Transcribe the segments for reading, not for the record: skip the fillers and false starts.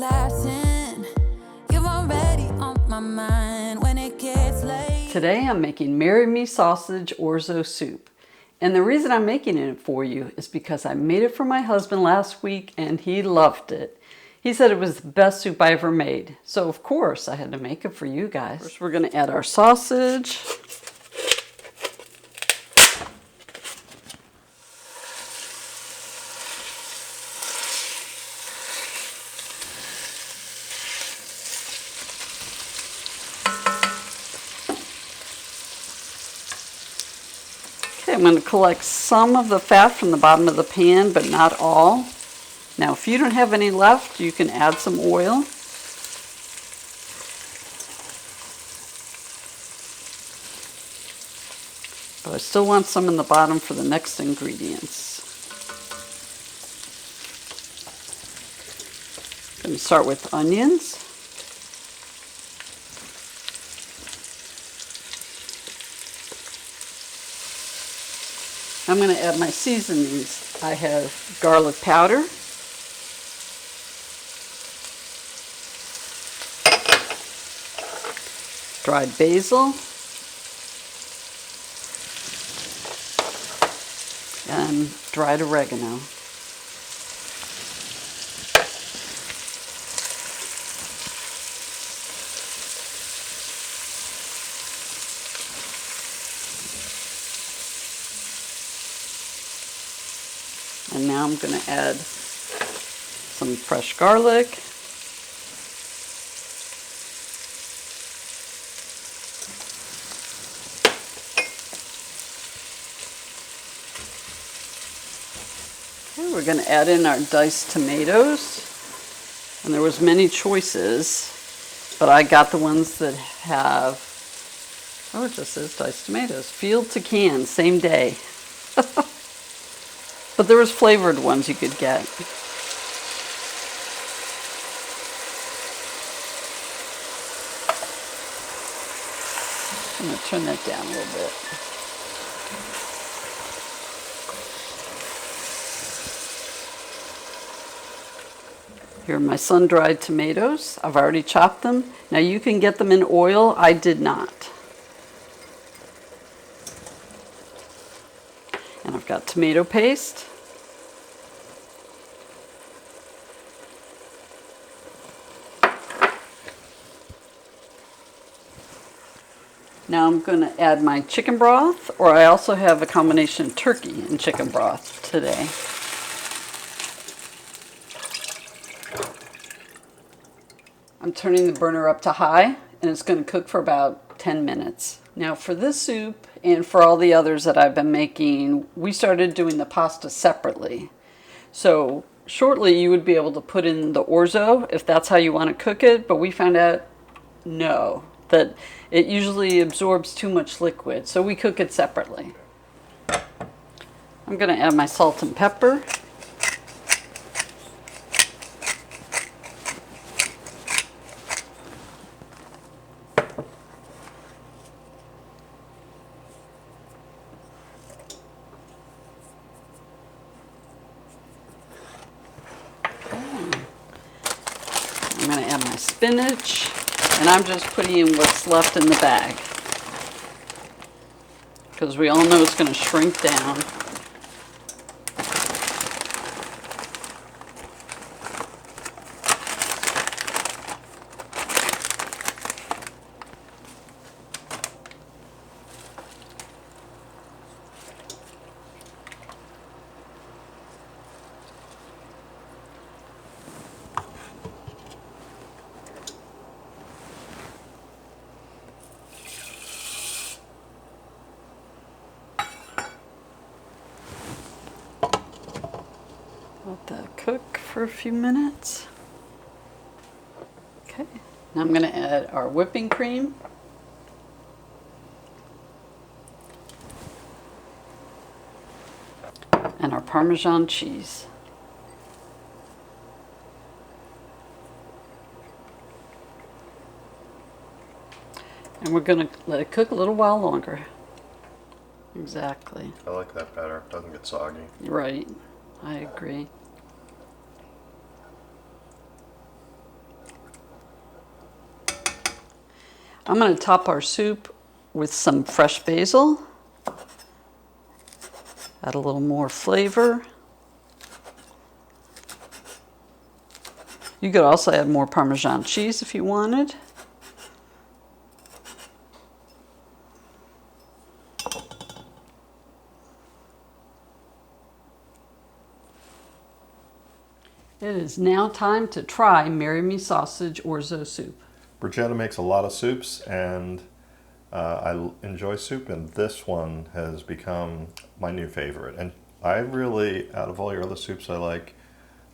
glass in. You're already on my mind when it gets late. Today I'm making Marry Me sausage orzo soup. And the reason I'm making it for you is because I made it for my husband last week and he loved it. He said it was the best soup I ever made. So of course I had to make it for you guys. First we're going to add our sausage. Okay, I'm going to collect some of the fat from the bottom of the pan, but not all. Now, if you don't have any left, you can add some oil. But I still want some in the bottom for the next ingredients. I'm going to start with onions. I'm going to add my seasonings. I have garlic powder, dried basil, and dried oregano. And now I'm going to add some fresh garlic. Okay, we're going to add in our diced tomatoes. And there was many choices, but I got the ones that have, oh, it just says diced tomatoes. Field to can, same day. But there was flavored ones you could get. I'm going to turn that down a little bit. Here are my sun-dried tomatoes. I've already chopped them. Now you can get them in oil. I did not. And I've got tomato paste. Now I'm going to add my chicken broth, or I also have a combination of turkey and chicken broth today. I'm turning the burner up to high, and it's going to cook for about 10 minutes. Now for this soup, and for all the others that I've been making, we started doing the pasta separately. So shortly you would be able to put in the orzo if that's how you want to cook it, but we found out no, that it usually absorbs too much liquid, so we cook it separately. I'm going to add my salt and pepper. I'm going to add my spinach, and I'm just putting in what's left in the bag, because we all know it's going to shrink down. Let that cook for a few minutes. Okay, now I'm going to add our whipping cream. And our Parmesan cheese. And we're going to let it cook a little while longer. Exactly. I like that better. It doesn't get soggy. Right. I agree. I'm going to top our soup with some fresh basil. Add a little more flavor. You could also add more Parmesan cheese if you wanted. It is now time to try Marry Me Sausage Orzo soup. Brigetta makes a lot of soups, and I enjoy soup, and this one has become my new favorite. And I really, out of all your other soups, I like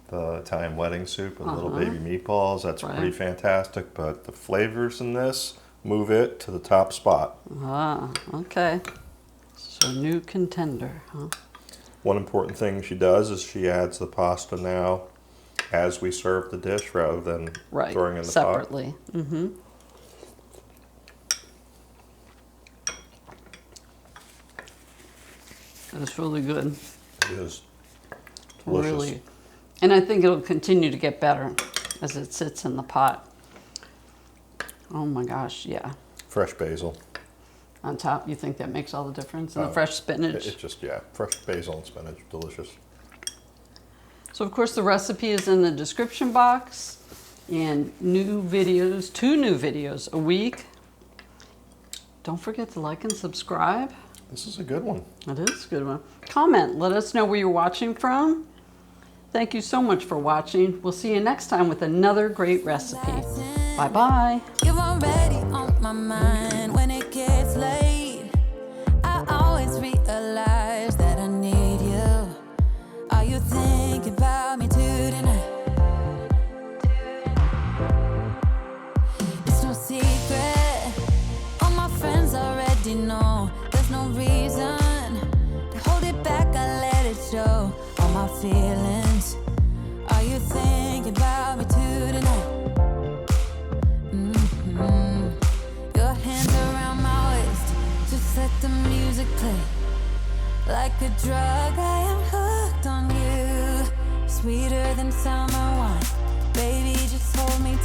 the Italian wedding soup with little baby meatballs. That's pretty fantastic, but the flavors in this move it to the top spot. Ah, okay. So new contender, huh? One important thing she does is she adds the pasta now as we serve the dish rather than throwing in the separately. pot. Mm-hmm. That's really good. It is delicious. Really. And I think it'll continue to get better as it sits in the pot. Oh my gosh, yeah. Fresh basil. On top, you think that makes all the difference? And the fresh spinach? It's just, yeah, fresh basil and spinach, delicious. So of course the recipe is in the description box, and new videos, 2 new videos a week. Don't forget to like and subscribe. This is a good one. It is a good one. Comment, let us know where you're watching from. Thank you so much for watching. We'll see you next time with another great recipe. Bye-bye. You're already on my mind when it gets late. I always realize that I need you. Are you thinking about me too tonight? It's no secret. All my friends already know. There's no reason to hold it back. I let it show. All my feelings. Are you thinking about me too tonight? Your hands around my waist. Just let the music play. Like a drug, I am hooked on you. Sweeter than summer wine. Baby, just hold me